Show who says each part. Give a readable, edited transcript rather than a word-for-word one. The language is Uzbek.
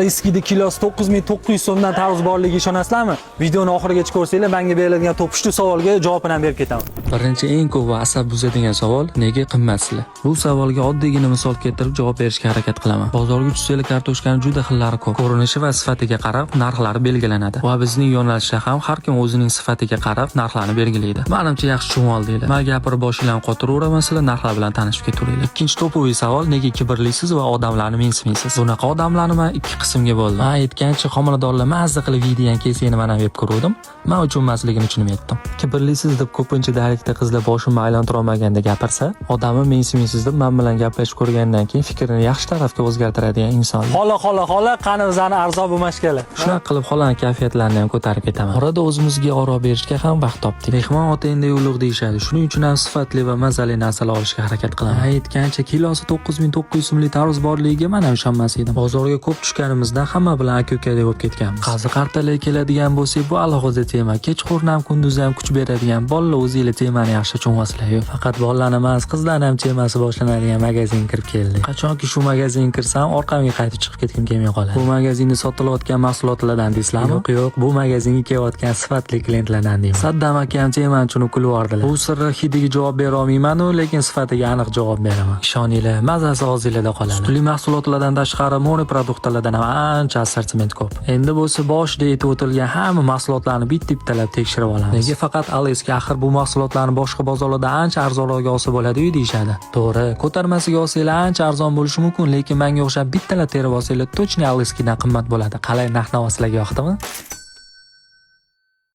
Speaker 1: Eskidi kilosi 9900 so'mdan tarvuz borligiga ishonasizlarmi? Videoni oxirigacha ko'rsanglar, menga berilgan to'pishli savolga javobini ham berib ketaman.
Speaker 2: Birinchi eng ko'p va asab buzadigan savol nega qimmatsizlar? Bu savolga oddiygina misol keltirib javob berishga harakat qilaman. Bozorga tushsanglar kartoshkaning juda xillari ko'p. Ko'rinishi va sifatiga qarab narxlari belgilanadi. Va bizning yo'nalishda ham har kim o'zining sifatiga qarab narxlarni belgilaydi. Menimcha yaxshi tushunib oldinglar. Men gapirib boshinglarni qotiravermasizlar, narxlar bilan tanishib ketaveringlar. Ikkinchi to'puvli savol nega kibrlisiz va odamlarni mensimaysiz? Bunaqa odamlarni men ikki qismga bo'ldim. Men aytgancha homiladorlar mazza qilib yeydigan kesakni mana yeb ko'rdim. Men uchun emasligini tushunib yetdim. Kibrlisiz deb ko'pincha dalikda qizlar boshimni aylantirib olmaganda gapirsa, odamni mensimaysiz deb men bilan gaplashib ko'rgandan keyin fikrini yaxshi tarafga o'zgartiradigan inson.
Speaker 1: Xola, qani bizani arzon bo'lmashkala.
Speaker 2: Shunaqa qilib xolani kayfiyatlarini ham ko'tarib ketaman. Orada o'zimizga oro berishga ham vaqt topdik. Mehmon otangda ulug' deyishadi. Shuning uchun ham sifatli va mazali narsalar olishga harakat qilaman. Aytgancha kilosi 9900 so'mlik tarvuz borligiga men ham ishonmas edim. Bozorga ko'p tushganimizdan hamma bilan aka-ukadek bo'lib ketganmiz. Qazi-qartalar keladigan bo'lsak, bu alohida tema. Kechqurun ham kunduz ham kuch beradigan bolalar o'zingizlar temani yaxshi tushunasizlar. Faqat bolalarni emas, qizlarning ham temasi boshlanadigan magazinga kirib keldik. Qachonki shu magazinga kirsam, orqamga qaytib chiqib ketgim kelmay qoladi. Bu magazinda sotilayotgan mahsulotlardan deysizlarmi? Yo'q, bu magazinga kelayotgan sifatli klientlardan deyman. Saddam aka ham temani tushunib kulvardilar. Bu sirri hidiga javob bera olmayman-u, lekin sifatiga aniq javob beraman. Ishoninglar, mazasi og'zingizda qoladi. Sutli mahsulotlardan tashqari moni produktlardan ham ancha assortiment ko'p. Endi bo'lsa boshida aytib o'tilgan hamma mahsulotlarni bitta-bittalab tekshirib olamiz. Nega faqat Aleska? Axir bu mahsulotlarni boshqa bozorlarda ancha arzonroq olsa bo'ladi-yu deyshadi. To'g'ri, ko'tarmasiga olsanglar ancha arzon bo'lishi mumkin, lekin menga o'xshab bittalab terib olsanglar точно Aleskadan qimmat bo'ladi. Qalay, narx-navo sizlarga yoqdimi?